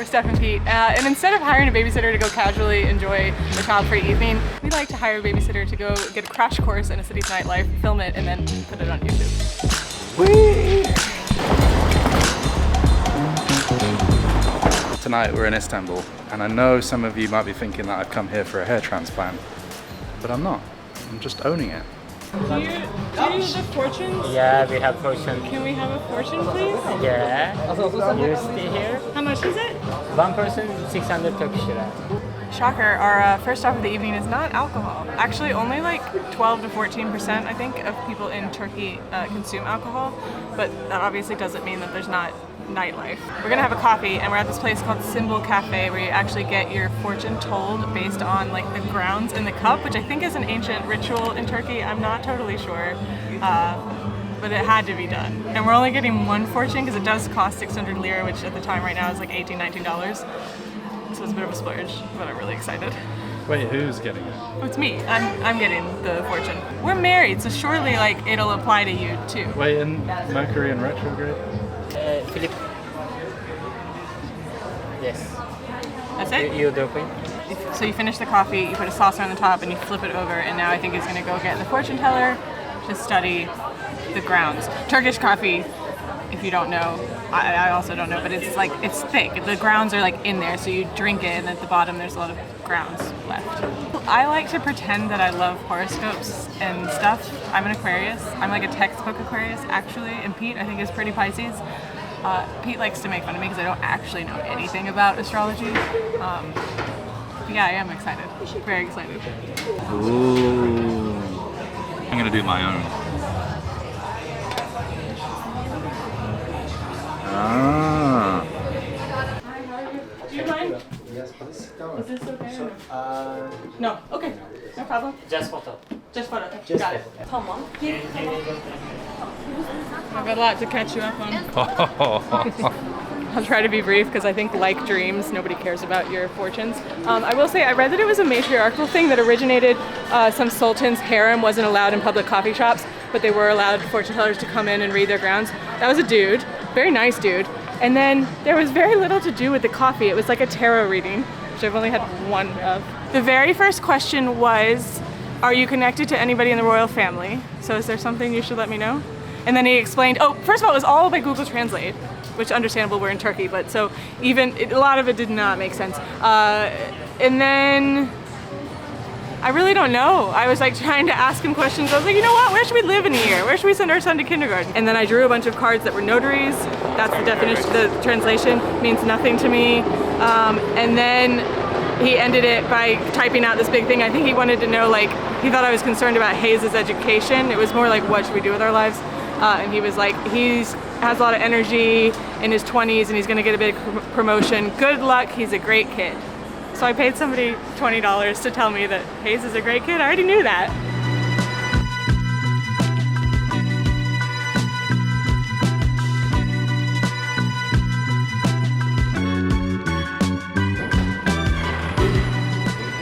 We're Steph and Pete, and instead of hiring a babysitter to go casually enjoy a child-free evening, we like to hire a babysitter to go get a crash course in a city's nightlife, film it, and then put it on YouTube. Whee! Tonight we're in Istanbul, and I know some of you might be thinking that I've come here for a hair transplant, but I'm not. I'm just owning it. Do you use the fortunes? Yeah, we have fortune. Can we have a fortune, please? Yeah. You stay here. How much is it? One person, 600 Turkish lira. Shocker, our first stop of the evening is not alcohol. Actually, only like 12 to 14%, I think, of people in Turkey consume alcohol, but that obviously doesn't mean that there's not nightlife. We're gonna have a coffee, and we're at this place called Istanbul Cafe, where you actually get your fortune told based on like the grounds in the cup, which I think is an ancient ritual in Turkey. I'm not totally sure, but it had to be done. And we're only getting one fortune because it does cost 600 lira, which at the time right now is like $18, $19. So it's a bit of a splurge, but I'm really excited. Wait, who's getting it? Oh, it's me. I'm getting the fortune. We're married, so surely like it'll apply to you too. Wait, in Mercury and retrograde? Philip. Yes. That's it? You drop it? So you finish the coffee, you put a saucer on the top, and you flip it over, and now I think he's gonna go get the fortune teller to study the grounds. Turkish coffee, if you don't know, I also don't know, but it's like, it's thick. The grounds are like in there, so you drink it, and at the bottom there's a lot of grounds left. I like to pretend that I love horoscopes and stuff. I'm an Aquarius. I'm like a textbook Aquarius, actually, and Pete, I think, is pretty Pisces. Pete likes to make fun of me because I don't actually know anything about astrology. But yeah, I am excited. Very excited. Ooh. I'm gonna do my own. Ah. Do you mind? Yes, please. Is this okay? No. Okay. No problem. Just photo. Just photo. Got it. Tamam. I've got a lot to catch you up on. I'll try to be brief because I think, like dreams, nobody cares about your fortunes. I will say I read that it was a matriarchal thing that originated. Some sultan's harem wasn't allowed in public coffee shops, but they were allowed fortune tellers to come in and read their grounds. That was a dude, very nice dude. And then there was very little to do with the coffee. It was like a tarot reading, which I've only had one of. The very first question was, are you connected to anybody in the royal family? So is there something you should let me know? And then he explained, oh, first of all, it was all by Google Translate, which understandable, we're in Turkey, but so even, a lot of it did not make sense. And then, I really don't know. I was like trying to ask him questions. I was like, you know what, where should we live in a year? Where should we send our son to kindergarten? And then I drew a bunch of cards that were notaries. That's the definition, the translation means nothing to me. And then he ended it by typing out this big thing. I think he wanted to know, like, he thought I was concerned about Hayes' education. It was more like, what should we do with our lives? And he was like, he has a lot of energy in his 20s and he's gonna get a big promotion. Good luck, he's a great kid. So I paid somebody $20 to tell me that Hayes is a great kid. I already knew that.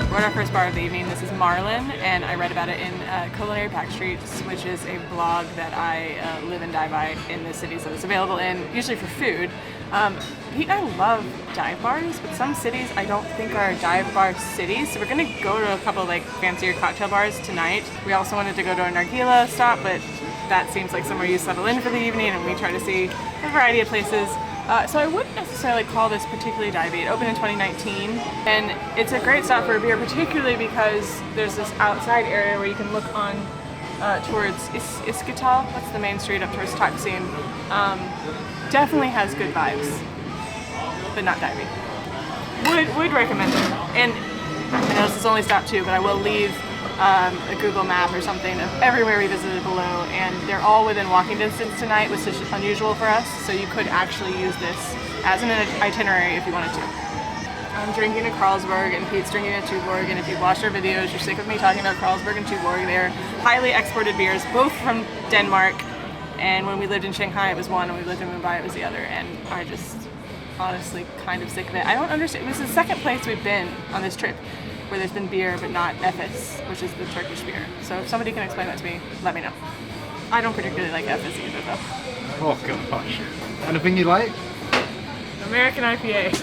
We're at our first bar of the evening. This is Marlin, and I read about it in Culinary Backstreets, which is a blog that I live and die by in the cities that it's available in, usually for food. Pete and I love dive bars, but some cities I don't think are dive bar cities, so we're gonna go to a couple like fancier cocktail bars tonight. We also wanted to go to a nargila stop, but that seems like somewhere you settle in for the evening, and we try to see a variety of places. So I wouldn't necessarily call this particularly divey. It opened in 2019, and it's a great stop for a beer, particularly because there's this outside area where you can look on towards Istanbul. That's the main street up towards Taksim. Definitely has good vibes, but not divey. Would recommend it. And I know this is only stop 2, but I will leave a Google map or something of everywhere we visited below, and they're all within walking distance tonight, which is unusual for us, so you could actually use this as an itinerary if you wanted to. I'm drinking a Carlsberg and Pete's drinking a Tuborg, and if you've watched our videos, you're sick of me talking about Carlsberg and Tuborg. They're highly exported beers, both from Denmark, and when we lived in Shanghai it was one, and we lived in Mumbai it was the other, and I just honestly kind of sick of it. I don't understand. This is the second place we've been on this trip where there's been beer but not Efes, which is the Turkish beer. So if somebody can explain that to me, let me know. I don't particularly like Efes either though. Oh gosh. Anything you like? American IPA.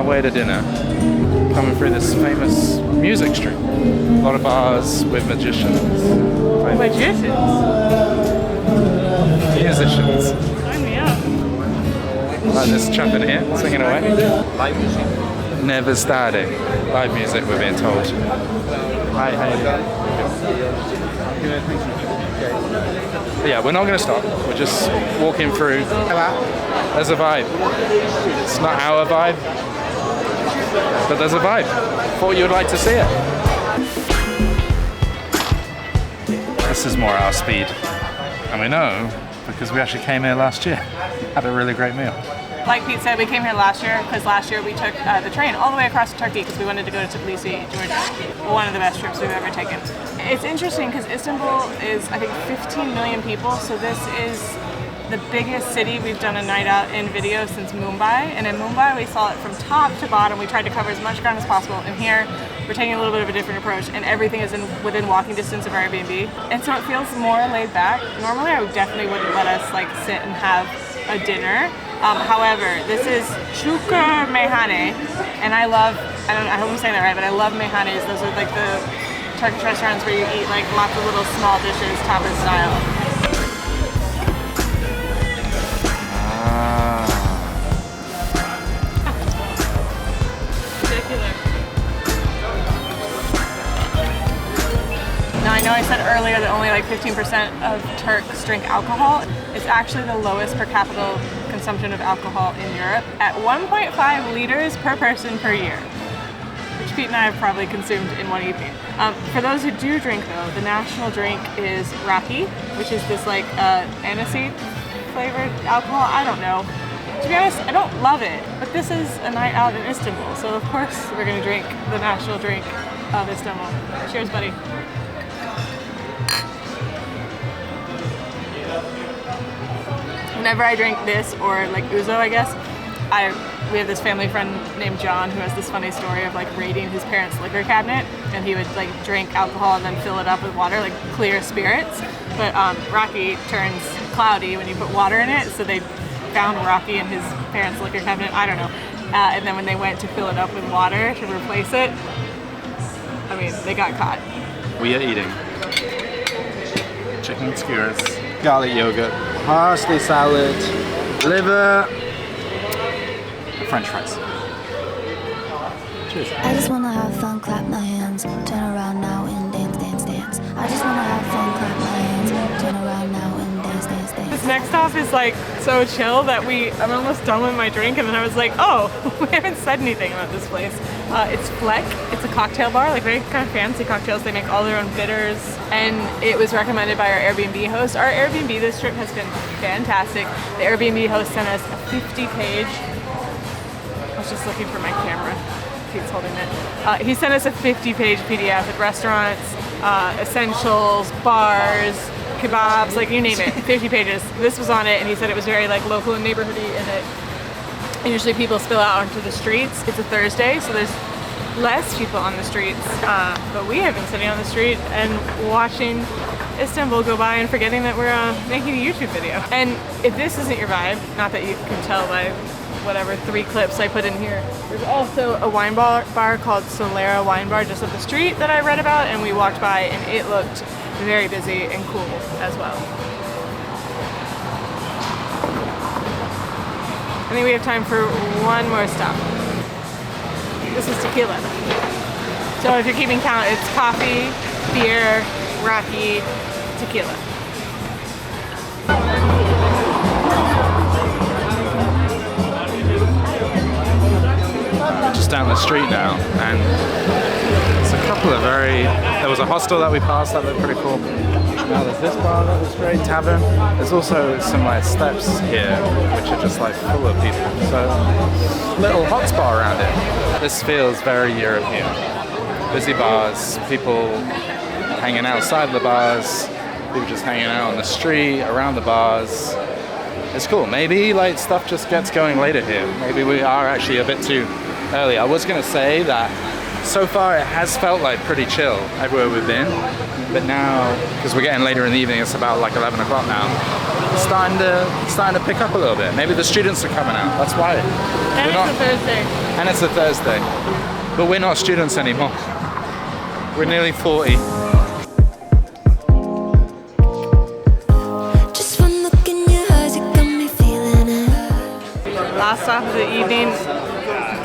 way to dinner, coming through this famous music street. A lot of bars with magicians. Magicians? Musicians. Sign me up. Like this chap in here, singing away. Live music. Never starting. Live music, we're being told. Hi, how you doing? But yeah, we're not going to stop. We're just walking through. There's a vibe. It's not our vibe, but there's a vibe. Thought you would like to see it. This is more our speed. And we know because we actually came here last year. Had a really great meal. Like Pete said, we came here last year because last year we took the train all the way across to Turkey because we wanted to go to Tbilisi, Georgia. One of the best trips we've ever taken. It's interesting because Istanbul is, I think, 15 million people, so this is the biggest city we've done a night out in video since Mumbai. And in Mumbai, we saw it from top to bottom. We tried to cover as much ground as possible. And here, we're taking a little bit of a different approach, and everything is within walking distance of our Airbnb. And so it feels more laid back. Normally, I definitely wouldn't let us like sit and have a dinner. However, this is Shukr meyhane, and I hope I'm saying that right, but I love meyhanes. Those are like the Turkish restaurants where you eat like lots of little small dishes, tapas style. Now I know I said earlier that only like 15% of Turks drink alcohol. It's actually the lowest per capita consumption of alcohol in Europe at 1.5 liters per person per year, which Pete and I have probably consumed in one evening. For those who do drink though, the national drink is raki, which is this like aniseed flavored alcohol. I don't know. To be honest, I don't love it, but this is a night out in Istanbul, so of course we're gonna drink the national drink of Istanbul. Cheers, buddy. Whenever I drink this, or like ouzo, I guess, we have this family friend named John who has this funny story of like raiding his parents' liquor cabinet, and he would like drink alcohol and then fill it up with water, like clear spirits. But raki turns cloudy when you put water in it, so they found raki in his parents' liquor cabinet. I don't know. And then when they went to fill it up with water to replace it, I mean, they got caught. We are eating chicken skewers, garlic yogurt, parsley salad, liver, French fries. Cheers. I just wanna have fun, clap my hands, turn around now and dance, dance, dance. I just wanna have fun, clap my hands, turn around now and dance, dance, dance. This next stop is like so chill that I'm almost done with my drink, and then I was like, oh, we haven't said anything about this place. It's Fleck. It's a cocktail bar, like very kind of fancy cocktails. They make all their own bitters, and it was recommended by our Airbnb host. Our Airbnb this trip has been fantastic. The Airbnb host sent us a 50-page. I was just looking for my camera. Pete's holding it. He sent us a 50-page PDF with restaurants, essentials, bars, kebabs, like you name it, 50 pages. This was on it, and he said it was very like local and neighborhoody, and that usually people spill out onto the streets. It's a Thursday, so there's less people on the streets, but we have been sitting on the street and watching Istanbul go by and forgetting that we're making a YouTube video. And if this isn't your vibe, not that you can tell by whatever 3 clips I put in here, there's also a wine bar called Solera Wine Bar just up the street that I read about, and we walked by and it looked very busy and cool as well. I think we have time for one more stop. This is tequila. So if you're keeping count, it's coffee, beer, raki, tequila. Just down the street now, and it's a couple of there was a hostel that we passed that looked pretty cool. Now there's this bar that was great, tavern. There's also some like steps here which are just like full of people. So little hot spot around it. This feels very European. Busy bars, people hanging outside the bars, people just hanging out on the street, around the bars. It's cool. Maybe like stuff just gets going later here. Maybe we are actually a bit too early. I was going to say that So far it has felt like pretty chill everywhere we've been, but now, because we're getting later in the evening, it's about like 11 o'clock now, it's starting to pick up a little bit. Maybe the students are coming out, that's why. And it's a Thursday. And it's a Thursday. But we're not students anymore. We're nearly 40. Just one look in your eyes, you got me feeling it. Last stop of the evening,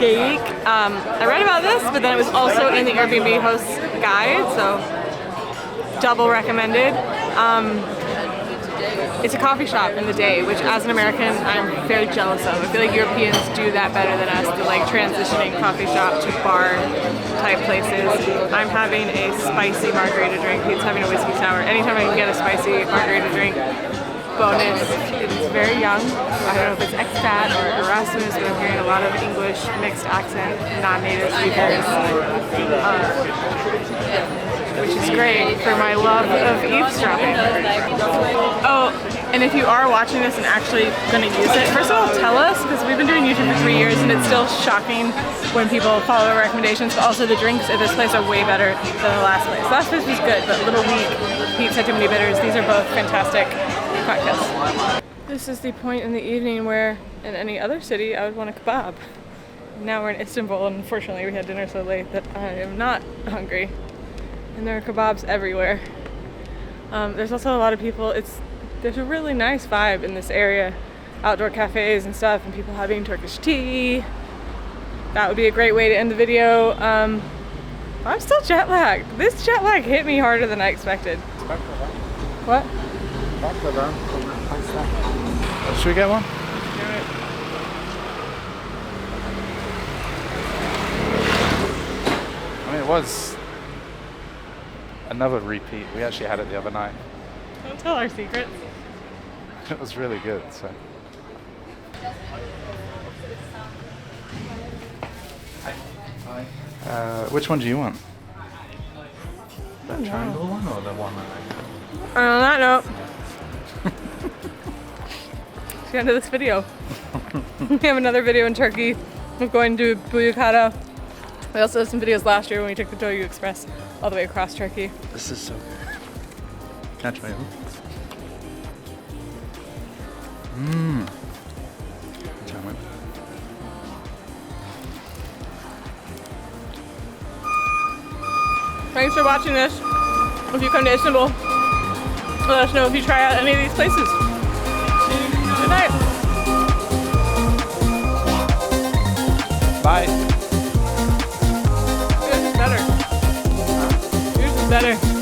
Geek. I read about this, but then it was also in the Airbnb host guide, so double recommended. It's a coffee shop in the day, which as an American, I'm very jealous of. I feel like Europeans do that better than us, the like transitioning coffee shop to bar type places. I'm having a spicy margarita drink. Pete's having a whiskey sour. Anytime I can get a spicy margarita drink, bonus. It's very young. I don't know if it's expat or Erasmus, but I'm hearing a lot of English mixed accent, non-native speakers, which is great for my love of eavesdropping. Oh, and if you are watching this and actually going to use it, first of all, tell us, because we've been doing YouTube for 3 years and it's still shocking when people follow our recommendations, but also the drinks at this place are way better than the last place. The last place was good, but a little weak. Pete said too many bitters. These are both fantastic cocktails. This is the point in the evening where in any other city I would want a kebab. Now we're in Istanbul and unfortunately we had dinner so late that I am not hungry. And there are kebabs everywhere. There's also a lot of people. There's a really nice vibe in this area. Outdoor cafes and stuff and people having Turkish tea. That would be a great way to end the video. I'm still jet lagged. This jet lag hit me harder than I expected. What? Should we get one? I mean, it was another repeat. We actually had it the other night. Don't tell our secrets. It was really good, so. Which one do you want? The triangle one or the one that I On that note, it's the end of this video. We have another video in Turkey. We're going to Buyukada. We also have some videos last year when we took the Doğu Express all the way across Turkey. This is so good. Can I try it? Thanks for watching this. If you come to Istanbul, let us know if you try out any of these places. Good night. Bye. Yours is better. Yours is better.